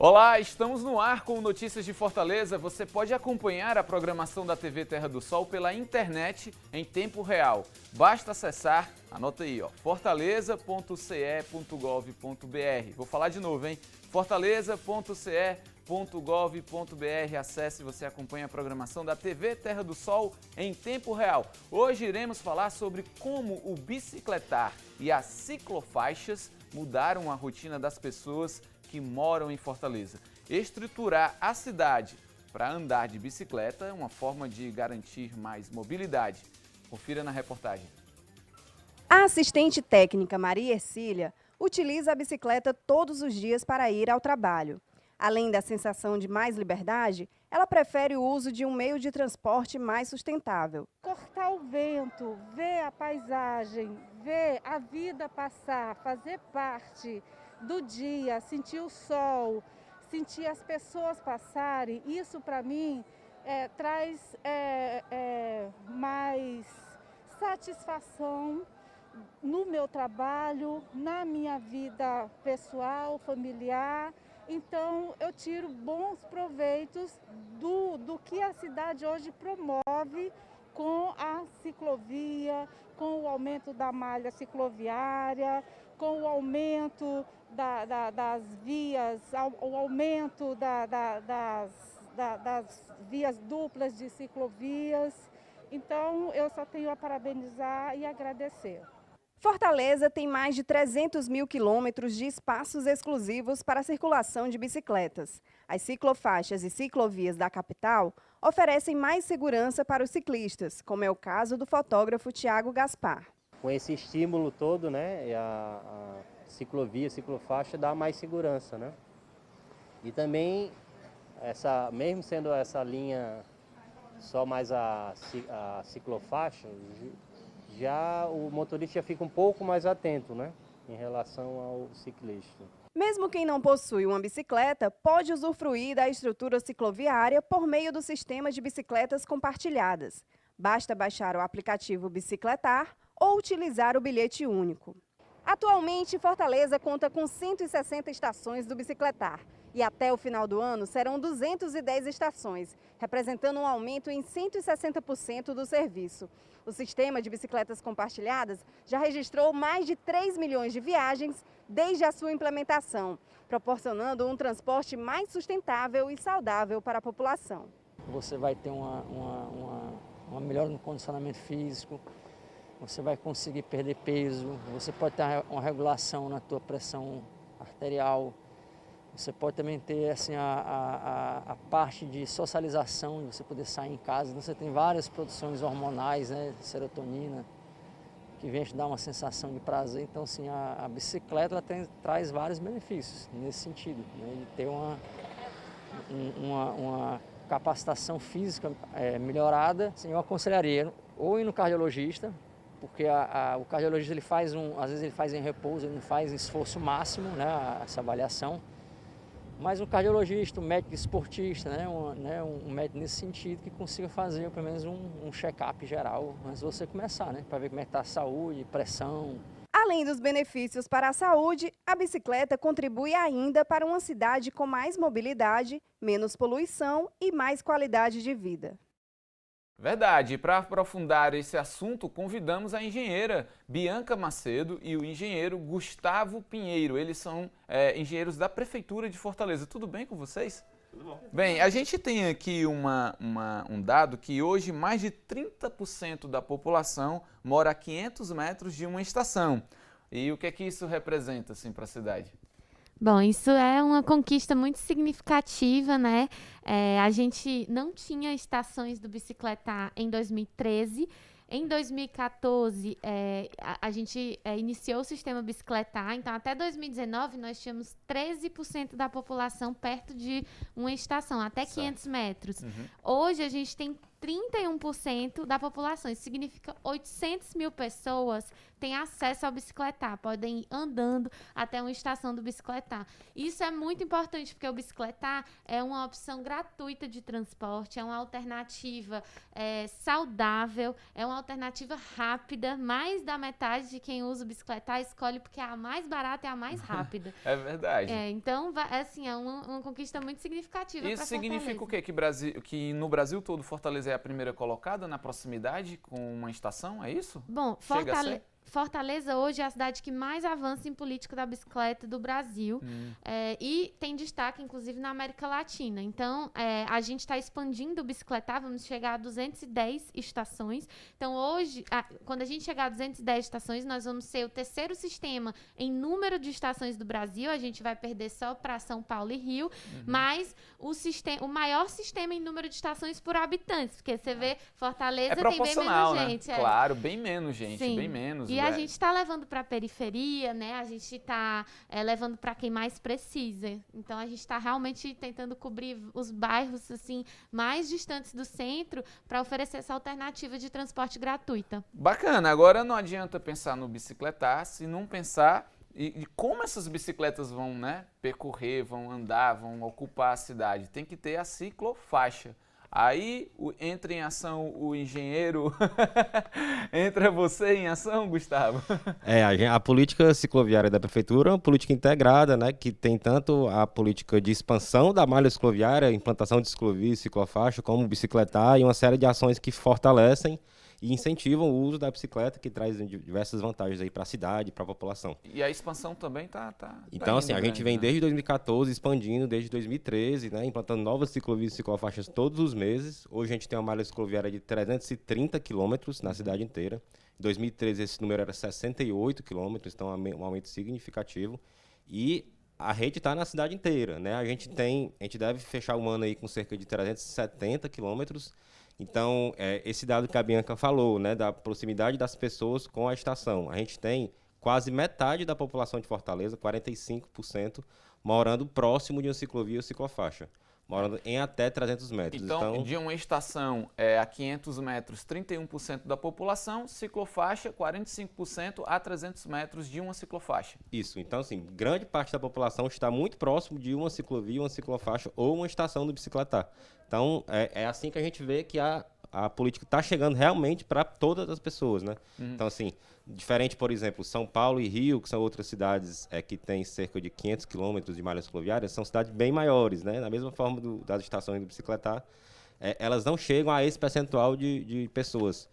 Olá, estamos no ar com Notícias de Fortaleza. Você pode acompanhar a programação da TV Terra do Sol pela internet em tempo real. Basta acessar, anota aí, fortaleza.ce.gov.br. Vou falar de novo, hein? fortaleza.ce.gov.br. Acesse e você acompanha a programação da TV Terra do Sol em tempo real. Hoje iremos falar sobre como o bicicletar e as ciclofaixas mudaram a rotina das pessoas que moram em Fortaleza. Estruturar a cidade para andar de bicicleta é uma forma de garantir mais mobilidade. Confira na reportagem. A assistente técnica Maria Ercília utiliza a bicicleta todos os dias para ir ao trabalho. Além da sensação de mais liberdade, ela prefere o uso de um meio de transporte mais sustentável. Cortar o vento, ver a paisagem, ver a vida passar, fazer parte do dia, sentir o sol, sentir as pessoas passarem, isso para mim traz mais satisfação no meu trabalho, na minha vida pessoal, familiar. Então eu tiro bons proveitos do que a cidade hoje promove com a ciclovia, com o aumento da malha cicloviária, com o aumento das vias, o aumento das vias duplas de ciclovias. Então, eu só tenho a parabenizar e agradecer. Fortaleza tem mais de 300 mil quilômetros de espaços exclusivos para a circulação de bicicletas. As ciclofaixas e ciclovias da capital oferecem mais segurança para os ciclistas, como é o caso do fotógrafo Tiago Gaspar. Com esse estímulo todo, né, a ciclovia, ciclofaixa dá mais segurança, né? E também, mesmo sendo essa linha só mais a ciclofaixa, já o motorista já fica um pouco mais atento, né, em relação ao ciclista. Mesmo quem não possui uma bicicleta pode usufruir da estrutura cicloviária por meio do sistema de bicicletas compartilhadas. Basta baixar o aplicativo Bicicletar ou utilizar o bilhete único. Atualmente, Fortaleza conta com 160 estações do Bicicletar e até o final do ano serão 210 estações, representando um aumento em 160% do serviço. O sistema de bicicletas compartilhadas já registrou mais de 3 milhões de viagens desde a sua implementação, proporcionando um transporte mais sustentável e saudável para a população. Você vai ter uma melhora no condicionamento físico, você vai conseguir perder peso, você pode ter uma regulação na tua pressão arterial, você pode também ter assim, a parte de socialização, de você poder sair em casa. Então, você tem várias produções hormonais, né, de serotonina, que vem te dar uma sensação de prazer. Então, assim, a bicicleta ela traz vários benefícios nesse sentido, né, de ter uma capacitação física melhorada. Assim, eu aconselharia ou ir no cardiologista, porque o cardiologista ele faz às vezes ele faz em repouso, ele não faz em esforço máximo, né, essa avaliação. Mas um cardiologista, um médico esportista, né, um médico nesse sentido que consiga fazer pelo menos um check-up geral antes de você começar, né, para ver como é que está a saúde, pressão. Além dos benefícios para a saúde, a bicicleta contribui ainda para uma cidade com mais mobilidade, menos poluição e mais qualidade de vida. Verdade, para aprofundar esse assunto, convidamos a engenheira Bianca Macedo e o engenheiro Gustavo Pinheiro. Eles são engenheiros da Prefeitura de Fortaleza. Tudo bem com vocês? Tudo bom. Bem, a gente tem aqui um dado que hoje mais de 30% da população mora a 500 metros de uma estação. E o que é que isso representa assim, para a cidade? Bom, isso é uma conquista muito significativa, né? A gente não tinha estações do Bicicletar em 2013. Em 2014, a gente iniciou o sistema Bicicletar. Então, até 2019, nós tínhamos 13% da população perto de uma estação, até 500 metros. Uhum. Hoje, a gente tem 31% da população. Isso significa 800 mil pessoas têm acesso ao bicicletar, podem ir andando até uma estação do bicicletar. Isso é muito importante, porque o bicicletar é uma opção gratuita de transporte, é uma alternativa saudável, é uma alternativa rápida. Mais da metade de quem usa o bicicletar escolhe porque é a mais barata e a mais rápida. É verdade. Então, assim, é uma conquista muito significativa para Isso Fortaleza. significa o quê? Que no Brasil todo Fortaleza é a primeira colocada na proximidade com uma estação, é isso? Bom, Chega a ser? Fortaleza hoje é a cidade que mais avança em política da bicicleta do Brasil e tem destaque, inclusive, na América Latina. Então, a gente está expandindo o bicicletar, vamos chegar a 210 estações. Então, hoje, quando a gente chegar a 210 estações, nós vamos ser o terceiro sistema em número de estações do Brasil. A gente vai perder só para São Paulo e Rio, mas o maior sistema em número de estações por habitantes, porque você vê, Fortaleza tem bem proporcional, menos gente. né? Claro, bem menos gente, Sim. bem menos. E a gente está levando para a periferia, né? A gente está levando para quem mais precisa. Então, a gente está realmente tentando cobrir os bairros assim mais distantes do centro para oferecer essa alternativa de transporte gratuita. Bacana. Agora não adianta pensar no bicicletar se não pensar e como essas bicicletas vão, né, percorrer, vão andar, vão ocupar a cidade. Tem que ter a ciclofaixa. Aí entra em ação o engenheiro, entra você em ação, Gustavo? A política cicloviária da prefeitura é uma política integrada, né, que tem tanto a política de expansão da malha cicloviária, implantação de ciclovia e ciclofaixa, como bicicletar e uma série de ações que fortalecem e incentivam o uso da bicicleta, que traz diversas vantagens aí para a cidade, para a população. E a expansão também tá Então, assim, a gente vem desde 2014 expandindo, desde 2013, né, implantando novas ciclovias e ciclofaixas todos os meses. Hoje a gente tem uma malha cicloviária de 330 quilômetros na cidade inteira. Em 2013 esse número era 68 quilômetros, então um aumento significativo. E a rede está na cidade inteira, né? A gente deve fechar o ano aí com cerca de 370 quilômetros. Então, esse dado que a Bianca falou, né, da proximidade das pessoas com a estação. A gente tem quase metade da população de Fortaleza, 45%, morando próximo de uma ciclovia ou ciclofaixa, morando em até 300 metros. Então, de uma estação a 500 metros, 31% da população, ciclofaixa, 45% a 300 metros de uma ciclofaixa. Isso, então, assim, grande parte da população está muito próximo de uma ciclovia, uma ciclofaixa ou uma estação do bicicletar. Então, é assim que a gente vê que a política está chegando realmente para todas as pessoas, né? Então, assim, diferente, por exemplo, São Paulo e Rio, que são outras cidades que têm cerca de 500 quilômetros de malha cicloviária, são cidades bem maiores, né? Da mesma forma das estações do bicicletar, elas não chegam a esse percentual de pessoas.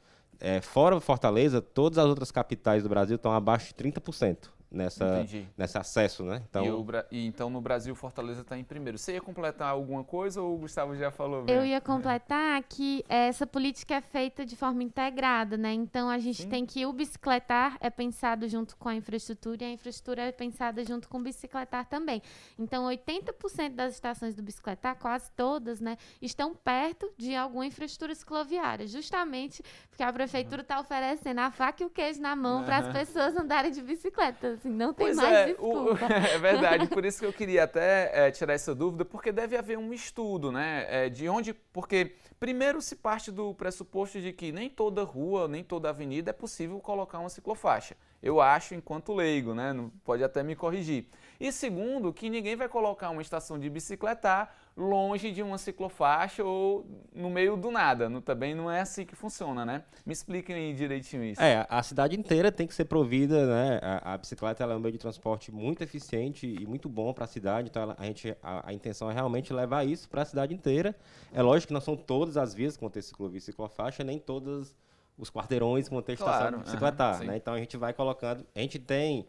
Fora Fortaleza, todas as outras capitais do Brasil estão abaixo de 30%. Nesse acesso, né? Então, então no Brasil Fortaleza está em primeiro. Você ia completar alguma coisa ou o Gustavo já falou mesmo? Eu ia completar que essa política é feita de forma integrada, né? Então a gente tem que o bicicletar é pensado junto com a infraestrutura e a infraestrutura é pensada junto com o bicicletar também. Então 80% das estações do bicicletar, quase todas, né, estão perto de alguma infraestrutura cicloviária, justamente porque a prefeitura está oferecendo a faca e o queijo na mão para as pessoas andarem de bicicleta. Assim, não tem mais desculpa. É verdade, por isso que eu queria até tirar essa dúvida, porque deve haver um estudo, né, porque primeiro se parte do pressuposto de que nem toda rua, nem toda avenida é possível colocar uma ciclofaixa. Eu acho, enquanto leigo, né, pode até me corrigir. E segundo, que ninguém vai colocar uma estação de bicicletar longe de uma ciclofaixa ou no meio do nada. Também não é assim que funciona, né? Me expliquem aí direitinho isso. A cidade inteira tem que ser provida, né? A bicicleta ela é um meio de transporte muito eficiente e muito bom para a cidade, então a intenção é realmente levar isso para a cidade inteira. É lógico que não são todas as vias que vão ter ciclovia e ciclofaixa, nem todos os quarteirões vão ter estação de bicicletar, né? Então a gente vai colocando, a gente tem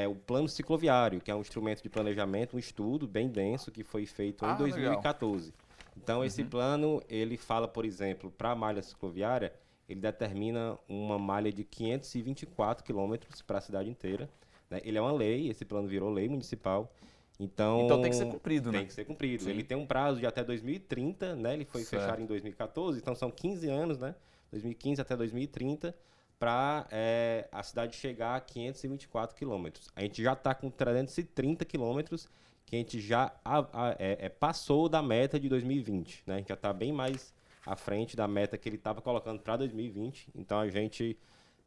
o plano cicloviário, que é um instrumento de planejamento, um estudo bem denso que foi feito em 2014. Legal. Então esse plano, ele fala, por exemplo, para a malha cicloviária, ele determina uma malha de 524 quilômetros para a cidade inteira, né? Ele é uma lei, esse plano virou lei municipal. Então tem que ser cumprido, né? Tem que ser cumprido. Sim. Ele tem um prazo de até 2030, né? Ele foi fechado em 2014, então são 15 anos, né? 2015 até 2030, para a cidade chegar a 524 quilômetros. A gente já está com 330 quilômetros, que a gente já passou da meta de 2020. Né? A gente já está bem mais à frente da meta que ele estava colocando para 2020. Então a gente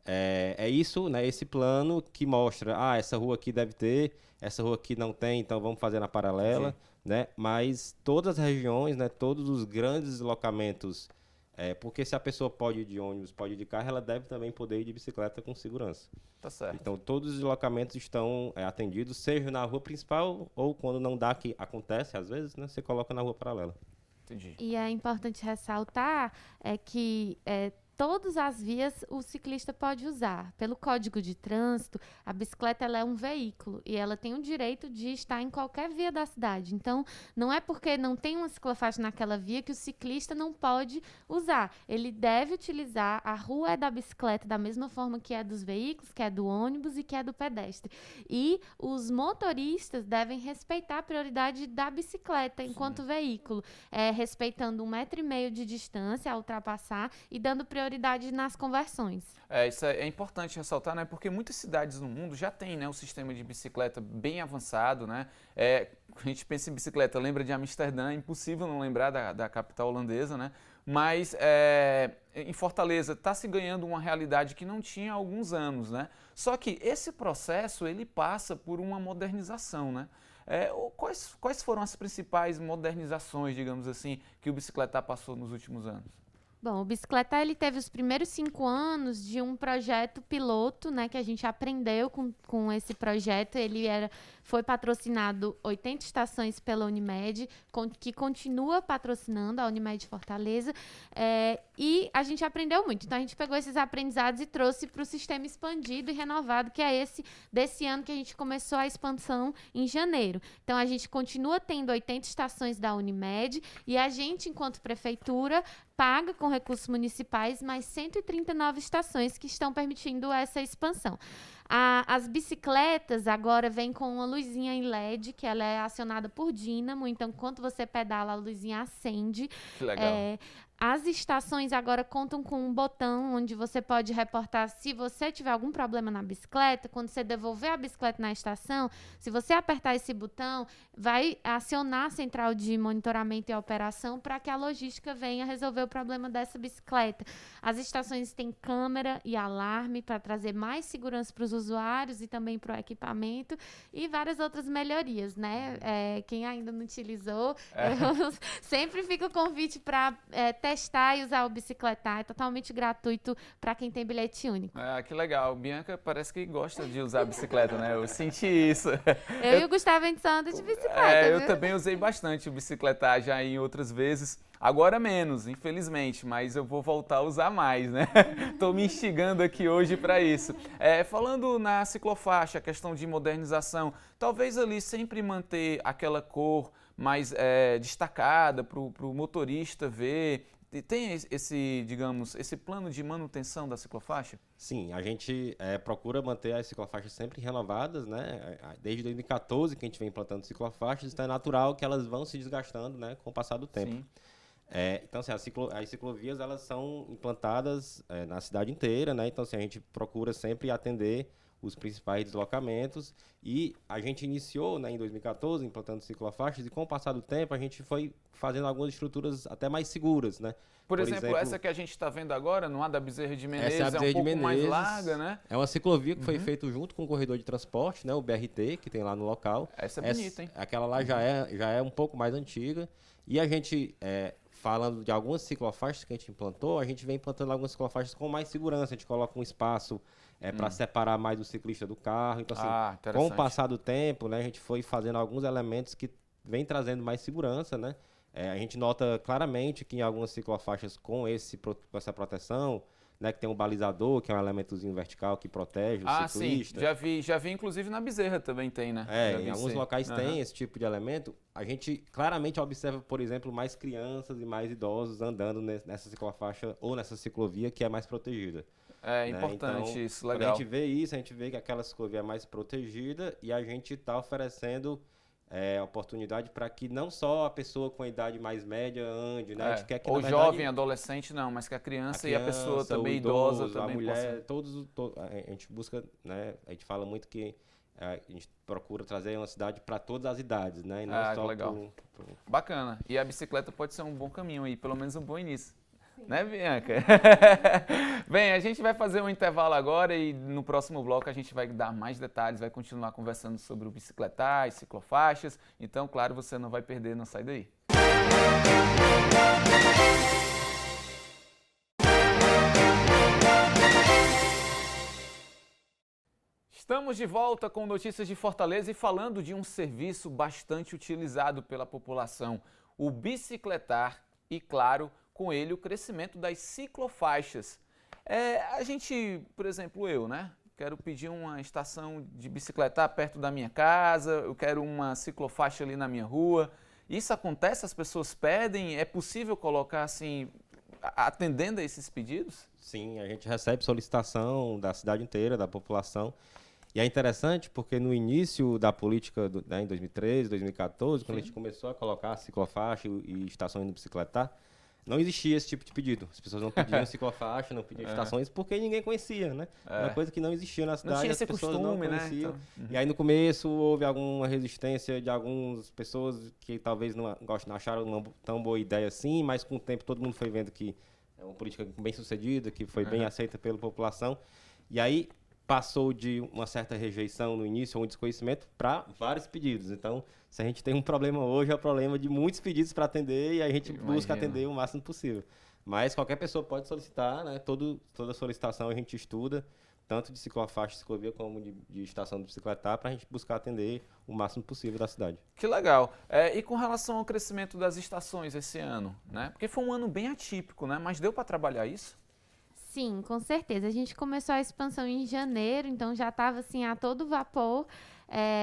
é isso, né? Esse plano que mostra, essa rua aqui deve ter, essa rua aqui não tem, então vamos fazer na paralela, né? Mas todas as regiões, né? Todos os grandes deslocamentos, porque se a pessoa pode ir de ônibus, pode ir de carro, ela deve também poder ir de bicicleta com segurança. Tá certo. Então todos os deslocamentos estão atendidos, seja na rua principal ou quando não dá, que acontece às vezes, né? Você coloca na rua paralela. Entendi. E é importante ressaltar que todas as vias o ciclista pode usar. Pelo Código de Trânsito, a bicicleta ela é um veículo e ela tem o direito de estar em qualquer via da cidade. Então, não é porque não tem uma ciclofaixa naquela via que o ciclista não pode usar. Ele deve utilizar, a rua é da bicicleta da mesma forma que é dos veículos, que é do ônibus e que é do pedestre. E os motoristas devem respeitar a prioridade da bicicleta enquanto veículo, respeitando 1,5 m de distância a ultrapassar e dando prioridade nas conversões. Isso é importante ressaltar, né? Porque muitas cidades no mundo já têm, né, um sistema de bicicleta bem avançado, né? A gente pensa em bicicleta, lembra de Amsterdã, é impossível não lembrar da capital holandesa, né? Mas em Fortaleza está se ganhando uma realidade que não tinha há alguns anos, né? Só que esse processo ele passa por uma modernização, né? Quais foram as principais modernizações, digamos assim, que o Bicicletar passou nos últimos anos? Bom, o Bicicletar ele teve os primeiros 5 anos de um projeto piloto, né, que a gente aprendeu com esse projeto. Ele foi patrocinado 80 estações pela Unimed, que continua patrocinando a Unimed Fortaleza, e a gente aprendeu muito. Então, a gente pegou esses aprendizados e trouxe para o sistema expandido e renovado, que é esse desse ano que a gente começou a expansão em janeiro. Então, a gente continua tendo 80 estações da Unimed e a gente, enquanto prefeitura, paga com recursos municipais mais 139 estações que estão permitindo essa expansão. As bicicletas agora vêm com uma luzinha em LED, que ela é acionada por dínamo, então quando você pedala, a luzinha acende. Que legal. As estações agora contam com um botão onde você pode reportar se você tiver algum problema na bicicleta. Quando você devolver a bicicleta na estação, se você apertar esse botão, vai acionar a central de monitoramento e operação para que a logística venha resolver o problema dessa bicicleta. As estações têm câmera e alarme para trazer mais segurança para os usuários e também para o equipamento e várias outras melhorias, né? Quem ainda não utilizou, sempre fica o convite para testar e usar o Bicicletar. É totalmente gratuito para quem tem bilhete único. Que legal. Bianca parece que gosta de usar a bicicleta, né? Eu senti isso. Eu e o Gustavo, a gente só anda de bicicleta, eu viu? também usei bastante o Bicicletar já em outras vezes. Agora menos, infelizmente, mas eu vou voltar a usar mais, né? Estou me instigando aqui hoje para isso. Falando na ciclofaixa, a questão de modernização, talvez ali sempre manter aquela cor mais destacada para o motorista ver. Tem esse plano de manutenção da ciclofaixa? Sim, a gente procura manter as ciclofaixas sempre renovadas, né? Desde 2014 que a gente vem implantando ciclofaixas, então é natural que elas vão se desgastando, né, com o passar do tempo. Sim. Então, assim, as ciclovias elas são implantadas na cidade inteira, né? Então, assim, a gente procura sempre atender os principais deslocamentos e a gente iniciou, né, em 2014 implantando ciclofaixas e com o passar do tempo a gente foi fazendo algumas estruturas até mais seguras, né? Por exemplo, essa que a gente está vendo agora, no da Bezerra de Menezes, essa é um pouco mais larga, né? É uma ciclovia que foi feita junto com o corredor de transporte, né, o BRT, que tem lá no local. Essa é bonita, hein? Aquela lá já é um pouco mais antiga e a gente falando de algumas ciclofaixas que a gente implantou, a gente vem implantando algumas ciclofaixas com mais segurança. A gente coloca um espaço para separar mais o ciclista do carro. Então, assim, com o passar do tempo, né, a gente foi fazendo alguns elementos que vem trazendo mais segurança, né? A gente nota claramente que em algumas ciclofaixas com essa proteção, né, que tem um balizador, que é um elementozinho vertical que protege o ciclista. Sim, já vi inclusive na Bezerra também tem, né? Em alguns locais tem esse tipo de elemento. A gente claramente observa, por exemplo, mais crianças e mais idosos andando nessa ciclofaixa ou nessa ciclovia que é mais protegida. É importante, então, isso, legal. Quando a gente vê isso, a gente vê que aquela ciclovia é mais protegida e a gente está oferecendo oportunidade para que não só a pessoa com a idade mais média ande, né? A gente quer que, ou jovem, adolescente, não, mas que a criança e a pessoa também idosa também, a mulher, a gente busca, né? A gente fala muito que a gente procura trazer uma cidade para todas as idades, né? E não só legal. Bacana. E a bicicleta pode ser um bom caminho aí, pelo menos um bom início. Né, Bianca? Bem, a gente vai fazer um intervalo agora e no próximo bloco a gente vai dar mais detalhes, vai continuar conversando sobre o bicicletar e ciclofaixas. Então, claro, você não vai perder, não sai daí. Estamos de volta com notícias de Fortaleza e falando de um serviço bastante utilizado pela população, o bicicletar e, claro, com ele o crescimento das ciclofaixas. A gente, por exemplo, eu, né? Quero pedir uma estação de bicicletar perto da minha casa, eu quero uma ciclofaixa ali na minha rua. Isso acontece? As pessoas pedem? É possível colocar assim, atendendo a esses pedidos? Sim, a gente recebe solicitação da cidade inteira, da população. E é interessante porque no início da política, né, em 2013, 2014, quando a gente começou a colocar ciclofaixa e estações de bicicletar, não existia esse tipo de pedido. As pessoas não pediam ciclofaixa, não pediam estações, porque ninguém conhecia, né? Era uma coisa que não existia na cidade, não tinha as esse pessoas costume, não conheciam. Né? Então, E aí no começo houve alguma resistência de algumas pessoas que talvez não acharam uma tão boa ideia assim, mas com o tempo todo mundo foi vendo que é uma política bem sucedida, que foi bem aceita pela população. E aí passou de uma certa rejeição no início, ou um desconhecimento, para vários pedidos. Então, se a gente tem um problema hoje, é o problema de muitos pedidos para atender e a gente busca atender o máximo possível. Mas qualquer pessoa pode solicitar, né? Toda solicitação a gente estuda, tanto de ciclofaixa, ciclovia, como de estação de bicicletar, para a gente buscar atender o máximo possível da cidade. Que legal. E com relação ao crescimento das estações esse ano, né? Porque foi um ano bem atípico, né? Mas deu para trabalhar isso? Sim, com certeza. A gente começou a expansão em janeiro, então já estava assim a todo vapor.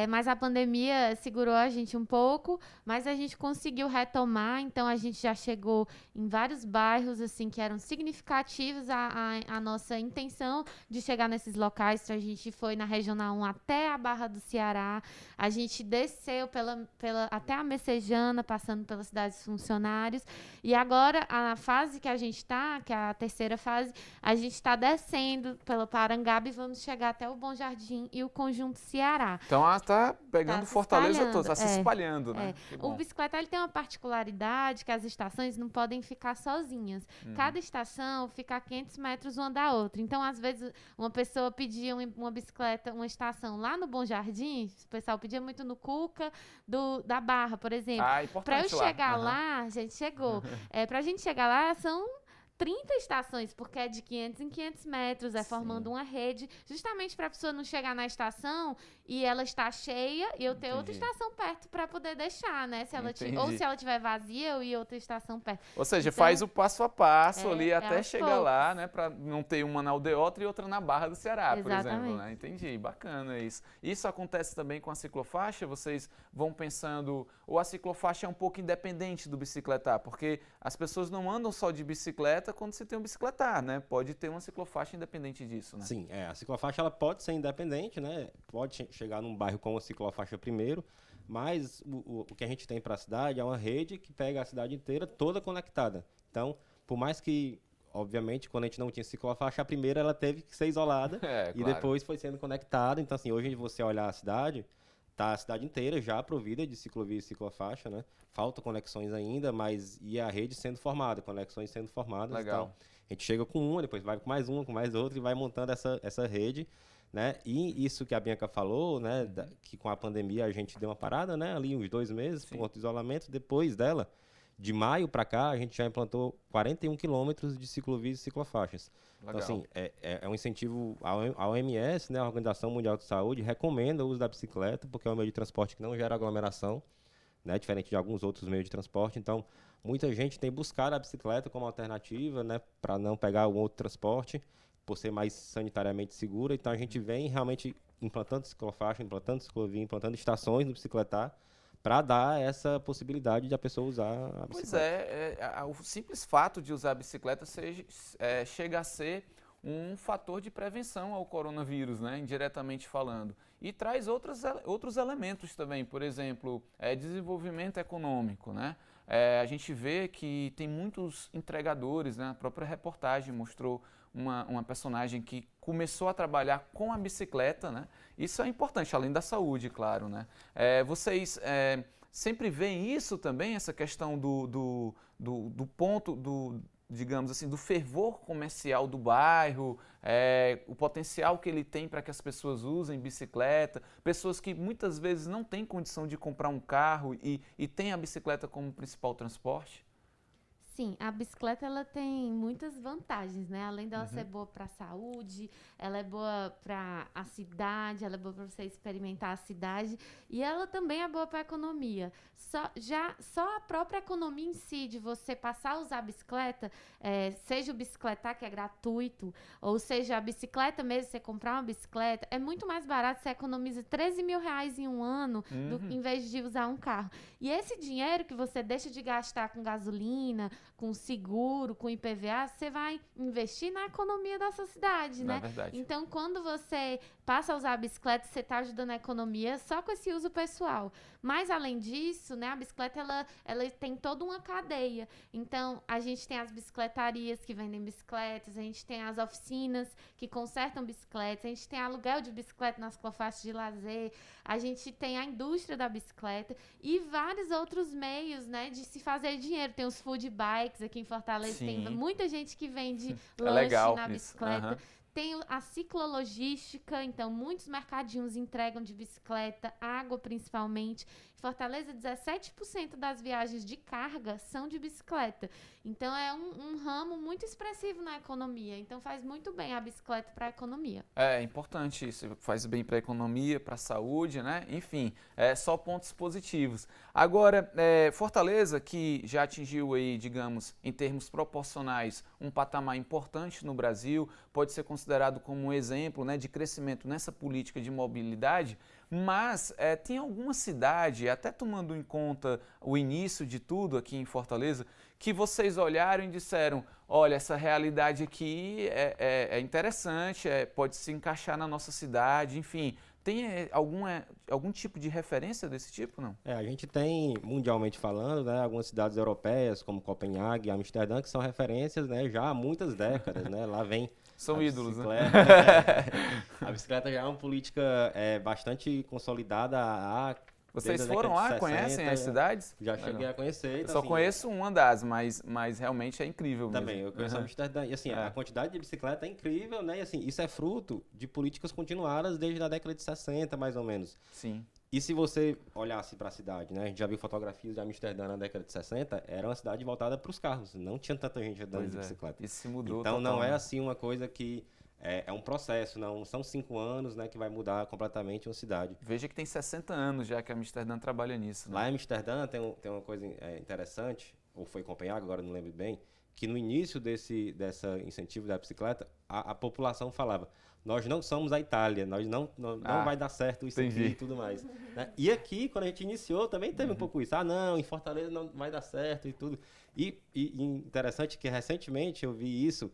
Mas a pandemia segurou a gente um pouco, mas a gente conseguiu retomar, então a gente já chegou em vários bairros assim que eram significativos a nossa intenção de chegar nesses locais. Então a gente foi na Regional 1 até a Barra do Ceará, a gente desceu até a Messejana, passando pelas cidades funcionários, e agora a fase que a gente está, que é a terceira fase, a gente está descendo pela Parangaba e vamos chegar até o Bom Jardim e o Conjunto Ceará. Então ela está pegando Fortaleza toda, está se é, espalhando, né? O bicicletar ele tem uma particularidade que as estações não podem ficar sozinhas. Cada estação fica a 500 metros uma da outra. Então, às vezes, uma pessoa pedia uma bicicleta, uma estação lá no Bom Jardim, o pessoal pedia muito no Cuca da Barra, por exemplo. Para eu chegar lá, a gente chegou. Para a gente chegar lá, são 30 estações, porque é de 500 em 500 metros, formando uma rede, justamente para a pessoa não chegar na estação e ela está cheia e eu ter outra estação perto para poder deixar, né? Ou se ela estiver vazia, eu ir outra estação perto. Ou seja, então, faz o passo a passo ali até chegar lá, né? Para não ter uma na Aldeota e outra na Barra do Ceará, por exemplo, né? Entendi, bacana isso. Isso acontece também com a ciclofaixa? Vocês vão pensando, ou a ciclofaixa é um pouco independente do bicicletar? Porque as pessoas não andam só de bicicleta quando se tem um bicicletar, né? Pode ter uma ciclofaixa independente disso, né? Sim, a ciclofaixa ela pode ser independente, né? Pode chegar num bairro com a ciclofaixa primeiro, mas o que a gente tem para a cidade é uma rede que pega a cidade inteira toda conectada. Então, por mais que, obviamente, quando a gente não tinha ciclofaixa, a primeira ela teve que ser isolada e depois foi sendo conectada. Então, assim, hoje você olhar a cidade, tá a cidade inteira já provida de ciclovia e ciclofaixa, né? Faltam conexões ainda, mas e a rede sendo formada, conexões sendo formadas. Legal. Então, a gente chega com uma, depois vai com mais uma, com mais outra e vai montando essa rede, né? E isso que a Bianca falou, né? Que com a pandemia a gente deu uma parada, né? Ali uns 2 meses, por conta do isolamento. Depois dela, de maio para cá, a gente já implantou 41 quilômetros de ciclovias e ciclofaixas. Legal. Então, assim, é um incentivo. A OMS, né? A Organização Mundial de Saúde, recomenda o uso da bicicleta, porque é um meio de transporte que não gera aglomeração, né? Diferente de alguns outros meios de transporte. Então, muita gente tem buscado a bicicleta como alternativa, né? Para não pegar um outro transporte, por ser mais sanitariamente segura. Então, a gente vem realmente implantando ciclofaixa, implantando ciclovia, implantando estações no bicicletar, para dar essa possibilidade de a pessoa usar a bicicleta. Pois o simples fato de usar a bicicleta chega a ser um fator de prevenção ao coronavírus, né, indiretamente falando. E traz outros elementos também, por exemplo, desenvolvimento econômico, né? A gente vê que tem muitos entregadores, né? A própria reportagem mostrou uma personagem que começou a trabalhar com a bicicleta, né? Isso é importante, além da saúde, claro, né? Vocês sempre veem isso também, essa questão do ponto digamos assim, do fervor comercial do bairro, o potencial que ele tem para que as pessoas usem bicicleta, pessoas que muitas vezes não têm condição de comprar um carro e têm a bicicleta como principal transporte? Sim, a bicicleta ela tem muitas vantagens, né? Além dela ser boa para a saúde, ela é boa para a cidade, ela é boa para você experimentar a cidade e ela também é boa para a economia. Só a própria economia em si, de você passar a usar a bicicleta, seja o bicicletar, que é gratuito, ou seja a bicicleta mesmo, você comprar uma bicicleta, é muito mais barato, você economiza 13 mil reais em um ano, em vez de usar um carro. E esse dinheiro que você deixa de gastar com gasolina, com seguro, com IPVA, você vai investir na economia da sua cidade, né? É verdade. Então, quando você passa a usar a bicicleta, você está ajudando a economia só com esse uso pessoal. Mas, além disso, né, a bicicleta, ela tem toda uma cadeia. Então, a gente tem as bicicletarias que vendem bicicletas, a gente tem as oficinas que consertam bicicletas, a gente tem aluguel de bicicleta nas ciclofaixas de lazer, a gente tem a indústria da bicicleta e vários outros meios, né, de se fazer dinheiro. Tem os food bikes aqui em Fortaleza, Sim. tem muita gente que vende É lanche legal na isso. bicicleta. Aham. Tem a ciclologística, então muitos mercadinhos entregam de bicicleta, água principalmente. Em Fortaleza, 17% das viagens de carga são de bicicleta. Então é um ramo muito expressivo na economia. Então faz muito bem a bicicleta para a economia. É importante isso, faz bem para a economia, para a saúde, né? Enfim, só pontos positivos. Agora, Fortaleza, que já atingiu aí, digamos, em termos proporcionais, um patamar importante no Brasil, pode ser considerado como um exemplo, né, de crescimento nessa política de mobilidade, mas tem alguma cidade, até tomando em conta o início de tudo aqui em Fortaleza, que vocês olharam e disseram, olha, essa realidade aqui é interessante, pode se encaixar na nossa cidade, enfim. Tem algum tipo de referência desse tipo, não? A gente tem, mundialmente falando, né, algumas cidades europeias, como Copenhague e Amsterdã, que são referências, né, já há muitas décadas, né? Lá vem São ídolos, né? A bicicleta já é uma política bastante consolidada há Vocês desde a foram década lá, de conhecem 60, as cidades? Já cheguei a conhecer. Eu então, só assim, conheço uma das, mas realmente é incrível também, mesmo. eu conheço Amsterdã. E assim, a quantidade de bicicleta é incrível, né? E assim, isso é fruto de políticas continuadas desde a década de 60, mais ou menos. Sim. E se você olhasse para a cidade, né? A gente já viu fotografias de Amsterdã na década de 60, era uma cidade voltada para os carros. Não tinha tanta gente andando de bicicleta. Isso se mudou então total, não é né? assim uma coisa que é um processo, não são 5 anos, né, que vai mudar completamente uma cidade. Veja que tem 60 anos já que a Amsterdã trabalha nisso, né? Lá em Amsterdã tem uma coisa interessante, ou foi em Copenhague, agora não lembro bem, que no início dessa incentivo da bicicleta, a população falava, nós não somos a Itália, nós não vai dar certo isso entendi. aqui e tudo mais. Né? E aqui, quando a gente iniciou, também teve um pouco isso. Não, em Fortaleza não vai dar certo e tudo. E interessante que recentemente eu vi isso,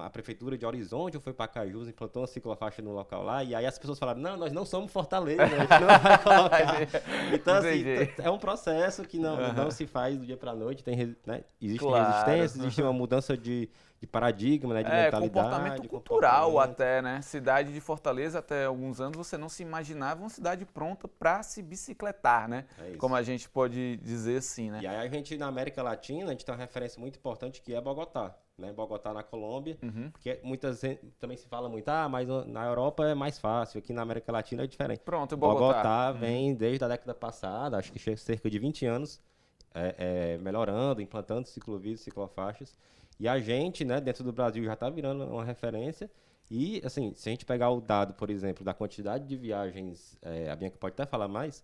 a prefeitura de Horizonte foi para Cajus, implantou uma ciclofaixa no local lá, e aí as pessoas falaram, não, nós não somos Fortaleza, a gente não vai colocar. Então, assim, é um processo que não se faz do dia para a noite, né? Existem resistências, existe uma mudança de paradigma, né, de mentalidade. Comportamento cultural até, né? Cidade de Fortaleza, até alguns anos, você não se imaginava uma cidade pronta para se bicicletar, né? Como a gente pode dizer assim, né? E aí a gente, na América Latina, a gente tem uma referência muito importante que é Bogotá. Né, Bogotá na Colômbia, que muitas vezes também se fala muito, mas na Europa é mais fácil, aqui na América Latina é diferente. Pronto, Bogotá vem desde a década passada, acho que cerca de 20 anos, melhorando, implantando ciclovias, ciclofaixas, e a gente, né, dentro do Brasil já está virando uma referência, e assim, se a gente pegar o dado, por exemplo, da quantidade de viagens, a Bianca pode até falar mais,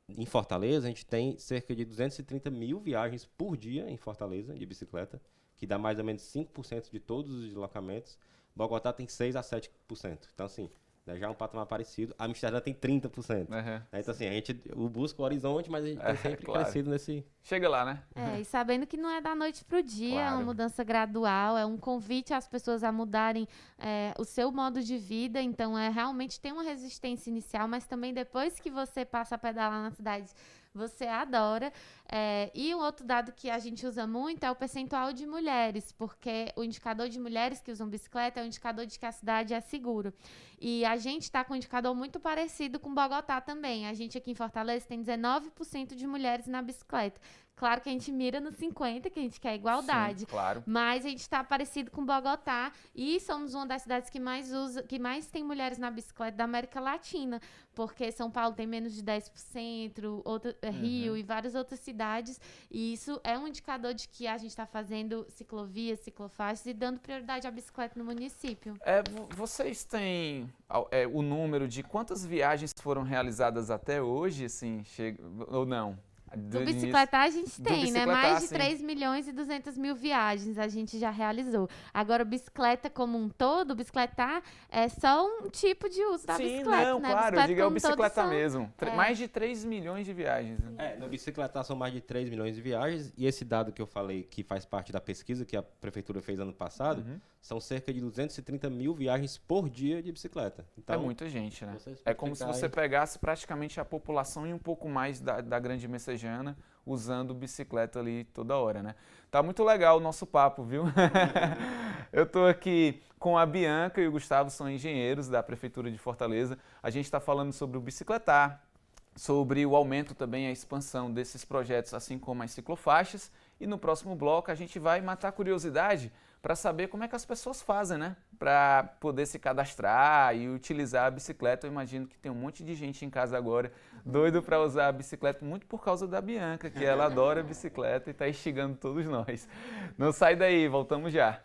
em Fortaleza a gente tem cerca de 230 mil viagens por dia em Fortaleza, de bicicleta, que dá mais ou menos 5% de todos os deslocamentos. Bogotá tem 6% a 7%. Então, assim, né, já é um patamar parecido. Amsterdã tem 30%. Então, assim, a gente busca o horizonte, mas a gente tem sempre crescido nesse... Chega lá, né? E sabendo que não é da noite para o dia, é uma mudança gradual, é um convite às pessoas a mudarem o seu modo de vida. Então, realmente tem uma resistência inicial, mas também depois que você passa a pedalar na cidade, você adora. E um outro dado que a gente usa muito é o percentual de mulheres, porque o indicador de mulheres que usam bicicleta é um indicador de que a cidade é segura. E a gente está com um indicador muito parecido com Bogotá também. A gente aqui em Fortaleza tem 19% de mulheres na bicicleta, Claro que a gente mira no 50, que a gente quer igualdade. Sim, claro. Mas a gente está parecido com Bogotá e somos uma das cidades que mais tem mulheres na bicicleta da América Latina, porque São Paulo tem menos de 10%, Rio e várias outras cidades, e isso é um indicador de que a gente está fazendo ciclovias, ciclofaixas e dando prioridade à bicicleta no município. Vocês têm o número de quantas viagens foram realizadas até hoje, assim, ou não? Do bicicletar a gente tem, né? Mais de sim. 3 milhões e 200 mil viagens a gente já realizou. Agora, bicicleta como um todo, bicicletar é só um tipo de uso da bicicleta, não, né? claro, eu digo é o bicicleta mesmo. É. Mais de 3 milhões de viagens. Né? No bicicletar são mais de 3 milhões de viagens, e esse dado que eu falei, que faz parte da pesquisa que a prefeitura fez ano passado, são cerca de 230 mil viagens por dia de bicicleta. Então, é muita gente, né? É como se você pegasse praticamente a população e um pouco mais da grande messejana usando bicicleta ali toda hora, né? Tá muito legal o nosso papo, viu? Eu tô aqui com a Bianca e o Gustavo, são engenheiros da Prefeitura de Fortaleza. A gente está falando sobre o bicicletar, sobre o aumento também, a expansão desses projetos, assim como as ciclofaixas. E no próximo bloco a gente vai matar a curiosidade para saber como é que as pessoas fazem, né? Para poder se cadastrar e utilizar a bicicleta. Eu imagino que tem um monte de gente em casa agora doido para usar a bicicleta, muito por causa da Bianca, que ela adora a bicicleta e está instigando todos nós. Não sai daí, voltamos já.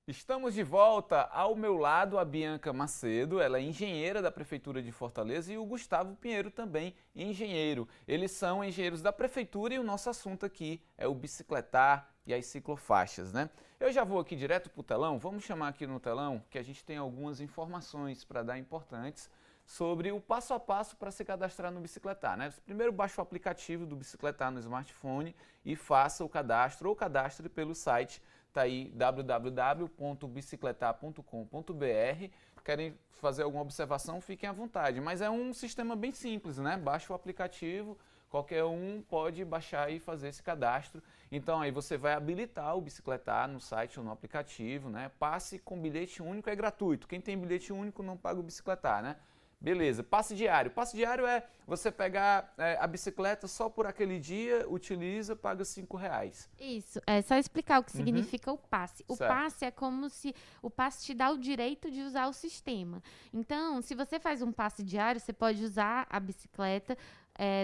Estamos de volta. Ao meu lado, a Bianca Macedo, ela é engenheira da Prefeitura de Fortaleza, e o Gustavo Pinheiro também, engenheiro. Eles são engenheiros da Prefeitura e o nosso assunto aqui é o bicicletar e as ciclofaixas, né? Eu já vou aqui direto para o telão, vamos chamar aqui no telão que a gente tem algumas informações para dar importantes sobre o passo a passo para se cadastrar no Bicicletar, né? Primeiro, baixe o aplicativo do Bicicletar no smartphone e faça o cadastro, ou cadastre pelo site. Está aí www.bicicletar.com.br. Querem fazer alguma observação, fiquem à vontade. Mas é um sistema bem simples, né? Baixa o aplicativo, qualquer um pode baixar e fazer esse cadastro. Então aí você vai habilitar o Bicicletar no site ou no aplicativo, né? Passe com bilhete único é gratuito. Quem tem bilhete único não paga o Bicicletar, né? Beleza, passe diário. Passe diário é você pegar a bicicleta só por aquele dia, utiliza, paga R$5. Isso, é só explicar o que significa o passe. O Certo. passe é como se o passe te dá o direito de usar o sistema. Então, se você faz um passe diário, você pode usar a bicicleta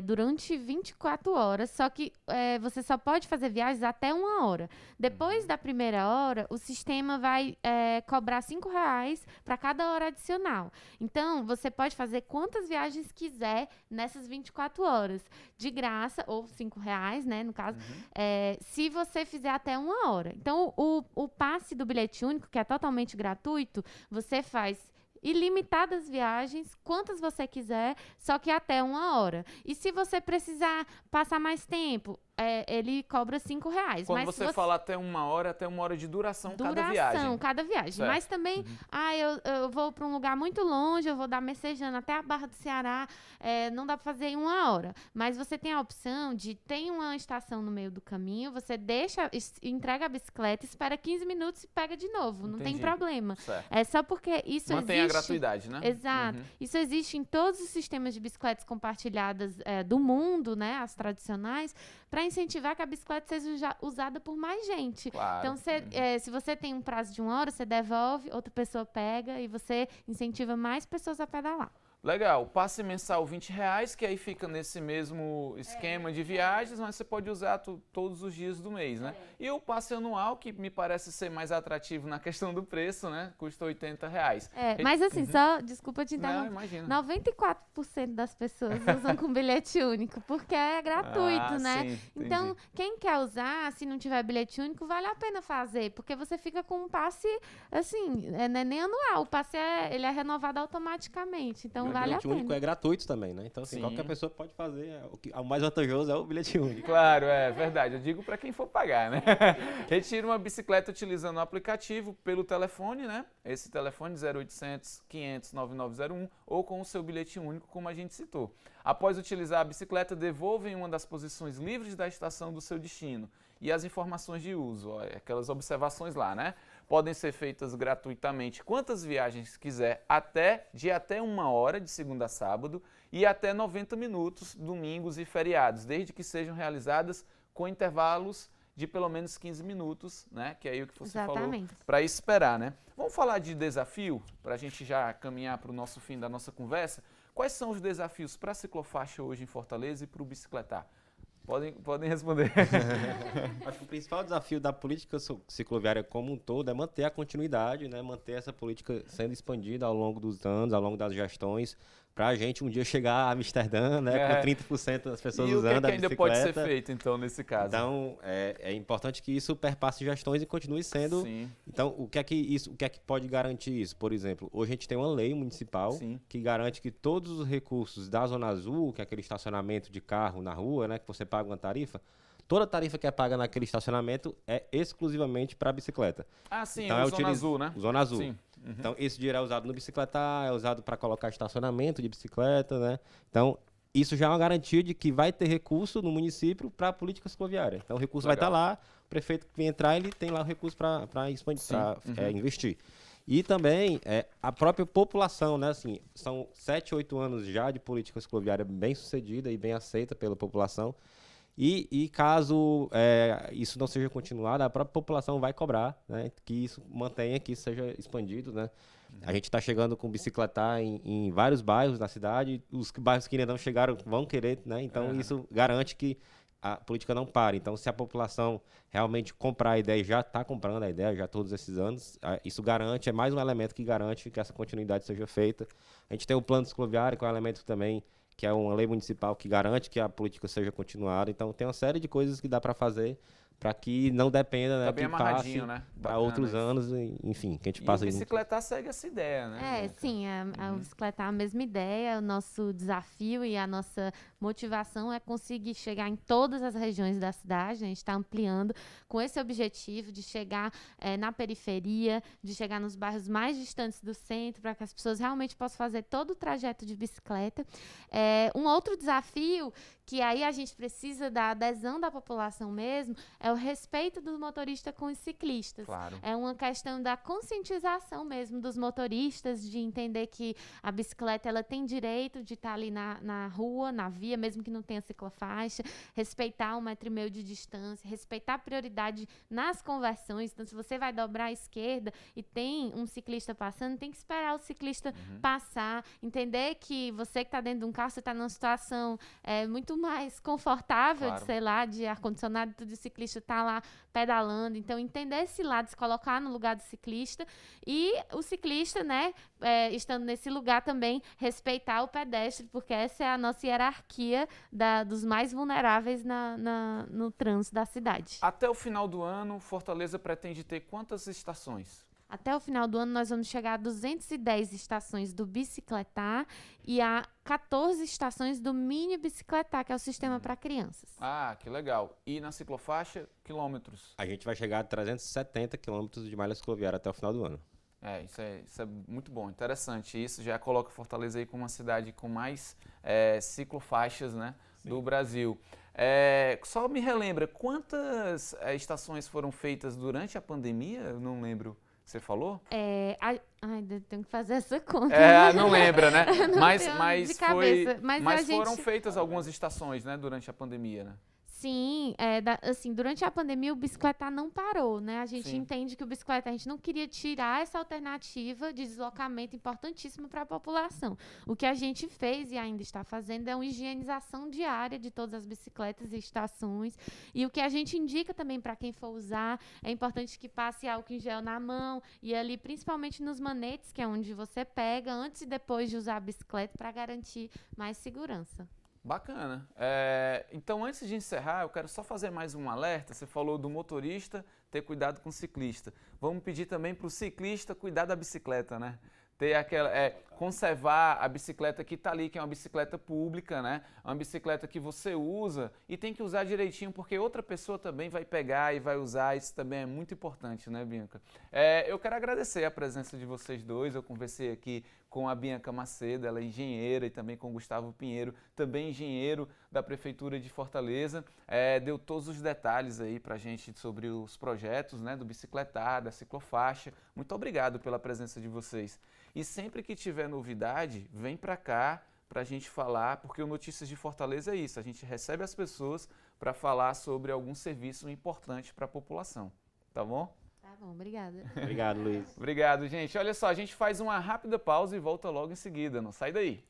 durante 24 horas, só que você só pode fazer viagens até 1 hora. Depois da primeira hora, o sistema vai cobrar R$5 para cada hora adicional. Então, você pode fazer quantas viagens quiser nessas 24 horas, de graça, ou R$5, né, no caso, se você fizer até 1 hora. Então, o passe do bilhete único, que é totalmente gratuito, você faz ilimitadas viagens, quantas você quiser, só que até 1 hora. E se você precisar passar mais tempo, ele cobra R$5. Quando você fala até 1 hora de duração cada viagem. Cada viagem. Certo. Mas também, eu vou para um lugar muito longe, eu vou da Messejana até a Barra do Ceará, não dá para fazer em 1 hora. Mas você tem a opção de, tem uma estação no meio do caminho, você entrega a bicicleta, espera 15 minutos e pega de novo. Não tem problema. Certo. É só porque isso Mantém existe. a gratuidade, né? Exato. Isso existe em todos os sistemas de bicicletas compartilhadas do mundo, né? As tradicionais, para incentivar que a bicicleta seja usada por mais gente. Claro. Então, se você tem um prazo de 1 hora, você devolve, outra pessoa pega e você incentiva mais pessoas a pedalar. Legal, passe mensal R$20, que aí fica nesse mesmo esquema de viagens, mas você pode usar todos os dias do mês, né? E o passe anual, que me parece ser mais atrativo na questão do preço, né? Custa R$80. Mas assim, só, desculpa te interromper, Não, imagina. 94% das pessoas usam com bilhete único, porque é gratuito, né? Sim, Então, quem quer usar, se não tiver bilhete único, vale a pena fazer, porque você fica com um passe, assim, não é nem anual, o passe ele é renovado automaticamente, então o vale a bilhete único pena. é gratuito também, né? Então, assim, Sim. qualquer pessoa pode fazer. O mais vantajoso é o bilhete único. Claro, é verdade. Eu digo para quem for pagar, né? Retire uma bicicleta utilizando o aplicativo pelo telefone, né? Esse telefone 0800 500 9901 ou com o seu bilhete único, como a gente citou. Após utilizar a bicicleta, devolva em uma das posições livres da estação do seu destino. e as informações de uso, ó, aquelas observações lá, né? Podem ser feitas gratuitamente quantas viagens quiser, de até 1 hora de segunda a sábado e até 90 minutos, domingos e feriados, desde que sejam realizadas com intervalos de pelo menos 15 minutos, né? Que é aí o que você falou, para esperar, né? Vamos falar de desafio, para a gente já caminhar para o nosso fim da nossa conversa. Quais são os desafios para a ciclofaixa hoje em Fortaleza e para o bicicletar? Podem responder. Acho que o principal desafio da política cicloviária como um todo é manter a continuidade, né? Manter essa política sendo expandida ao longo dos anos, ao longo das gestões, para a gente um dia chegar a Amsterdã, né? Com 30% das pessoas usando a bicicleta. E o que ainda pode ser feito, então, nesse caso? Então, é importante que isso perpasse gestões e continue sendo. Sim. Então, o que é que pode garantir isso? Por exemplo, hoje a gente tem uma lei municipal que garante que todos os recursos da Zona Azul, que é aquele estacionamento de carro na rua, né? Que você paga uma tarifa, toda tarifa que é paga naquele estacionamento é exclusivamente para bicicleta. Ah, sim, então, o Zona Azul, né? O Zona Azul. Sim. Uhum. Então, esse dinheiro é usado no bicicletar, é usado para colocar estacionamento de bicicleta, né? Então, isso já é uma garantia de que vai ter recurso no município para a política cicloviária. Então, o recurso vai estar lá, o prefeito que vem entrar, ele tem lá o recurso para investir. E também a própria população, né? Assim, são 7, 8 anos já de política cicloviária bem sucedida e bem aceita pela população. E caso isso não seja continuado, a própria população vai cobrar, né, que isso mantenha, que isso seja expandido, né? A gente está chegando com bicicletar em vários bairros da cidade, os bairros que ainda não chegaram vão querer, né? Então isso garante que a política não pare. Então, se a população realmente comprar a ideia, já está comprando a ideia já todos esses anos, isso garante, é mais um elemento que garante que essa continuidade seja feita. A gente tem o plano cicloviário, que é um elemento também que é uma lei municipal que garante que a política seja continuada. Então, tem uma série de coisas que dá para fazer para que não dependa, né, tá bem que passe, né? para outros anos, enfim, que a gente passa aí. E o bicicletar segue essa ideia, né? Sim, o bicicletar é a mesma ideia, o nosso desafio e a nossa motivação é conseguir chegar em todas as regiões da cidade, a gente está ampliando com esse objetivo de chegar na periferia, de chegar nos bairros mais distantes do centro, para que as pessoas realmente possam fazer todo o trajeto de bicicleta. Um outro desafio, que aí a gente precisa da adesão da população mesmo, é o respeito do motorista com os ciclistas. Claro. É uma questão da conscientização mesmo dos motoristas, de entender que a bicicleta ela tem direito de estar ali na rua, na via, mesmo que não tenha ciclofaixa, respeitar 1,5 metro de distância, respeitar a prioridade nas conversões. Então, se você vai dobrar à esquerda e tem um ciclista passando, tem que esperar o ciclista passar, entender que você que está dentro de um carro, você está numa situação muito mais confortável, claro, de, sei lá, de ar-condicionado, tudo, o ciclista está lá pedalando. Então, entender esse lado, se colocar no lugar do ciclista e o ciclista, né, estando nesse lugar também, respeitar o pedestre, porque essa é a nossa hierarquia dos mais vulneráveis no trânsito da cidade. Até o final do ano, Fortaleza pretende ter quantas estações? Até o final do ano, nós vamos chegar a 210 estações do bicicletar e a 14 estações do mini bicicletar, que é o sistema para crianças. Ah, que legal. E na ciclofaixa, quilômetros? A gente vai chegar a 370 quilômetros de malha cicloviária até o final do ano. Isso é muito bom, interessante. Isso já coloca Fortaleza aí como uma cidade com mais ciclofaixas, né, do Brasil. Só me relembra, quantas estações foram feitas durante a pandemia? Eu não lembro. Você falou? Tenho que fazer essa conta. Não lembra, né? Mas foram feitas algumas estações, né, durante a pandemia, né? Sim, durante a pandemia o bicicletar não parou, né? A gente entende que o bicicletar, a gente não queria tirar essa alternativa de deslocamento importantíssima para a população. O que a gente fez e ainda está fazendo é uma higienização diária de todas as bicicletas e estações. E o que a gente indica também para quem for usar, é importante que passe álcool em gel na mão e ali, principalmente nos manetes, que é onde você pega, antes e depois de usar a bicicleta, para garantir mais segurança. Bacana. Então, antes de encerrar, eu quero só fazer mais um alerta. Você falou do motorista ter cuidado com o ciclista. Vamos pedir também para o ciclista cuidar da bicicleta, né? Ter conservar a bicicleta que está ali, que é uma bicicleta pública, né? Uma bicicleta que você usa e tem que usar direitinho, porque outra pessoa também vai pegar e vai usar. Isso também é muito importante, né, Bianca? Eu quero agradecer a presença de vocês dois. Eu conversei aqui com a Bianca Macedo, ela é engenheira, e também com o Gustavo Pinheiro, também engenheiro da Prefeitura de Fortaleza. Deu todos os detalhes aí pra gente sobre os projetos, né, do bicicletar, da ciclofaixa. Muito obrigado pela presença de vocês. E sempre que tiver novidade, vem pra cá pra gente falar, porque o Notícias de Fortaleza é isso, a gente recebe as pessoas para falar sobre algum serviço importante para a população, tá bom? Tá bom, obrigada. Obrigado, Luiz. Obrigado, gente. Olha só, a gente faz uma rápida pausa e volta logo em seguida. Não sai daí.